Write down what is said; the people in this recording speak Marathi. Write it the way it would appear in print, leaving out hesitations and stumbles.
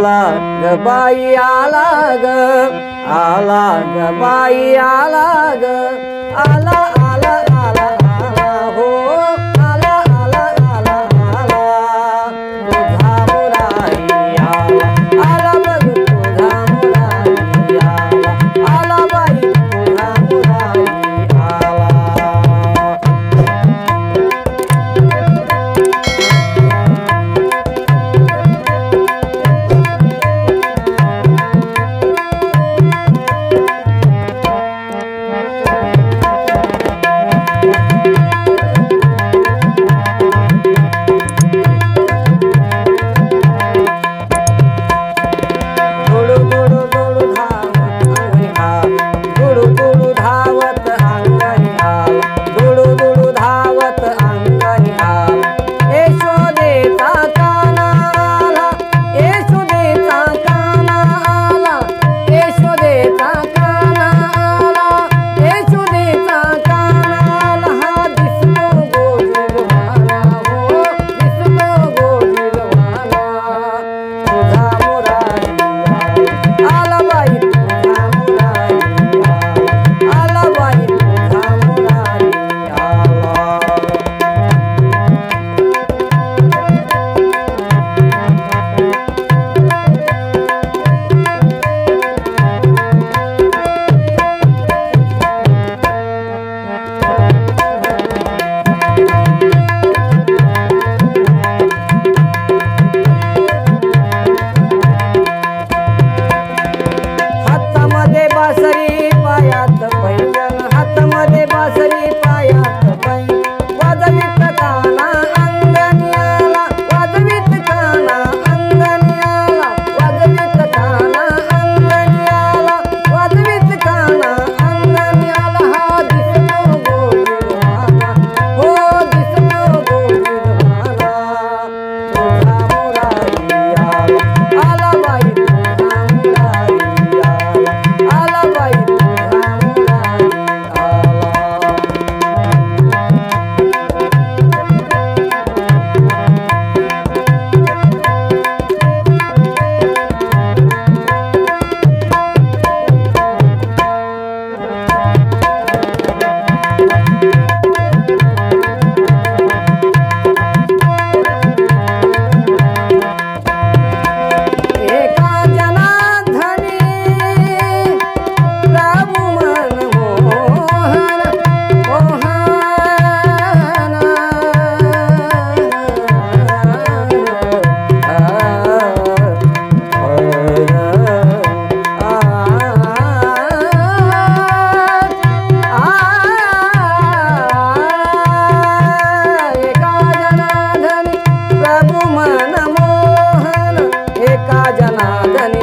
आला ग बाई आला ग, आला ग बाई आला ग, आला आला आला आला हो, आला आला आला आला तुझा मुरारी आला, आला बघ तुझा मुरारी आला, आला बाई तुझा मुरारी आला. बासरी पायात पैंजण, हातामध्ये बासरी पायात पैंजण, वाजवीत काना अंगणी आला, वाजवीत काना अंगणी आला, वाजवीत काना अंगणी आला, वाजवीत काना अंगणी आला. हा दिसतो गोविंदवाना हो, दिसतो गोविंदवाना तुझा मुरारी आला, आला बाई तुझा मुरारी आला, आला बाई तुझा मुरारी आला. एका जनार्दनी प्रभु मनमोहन मोहन, एका जनार्दनी प्रभु मनमोहन, एका जनार्दनी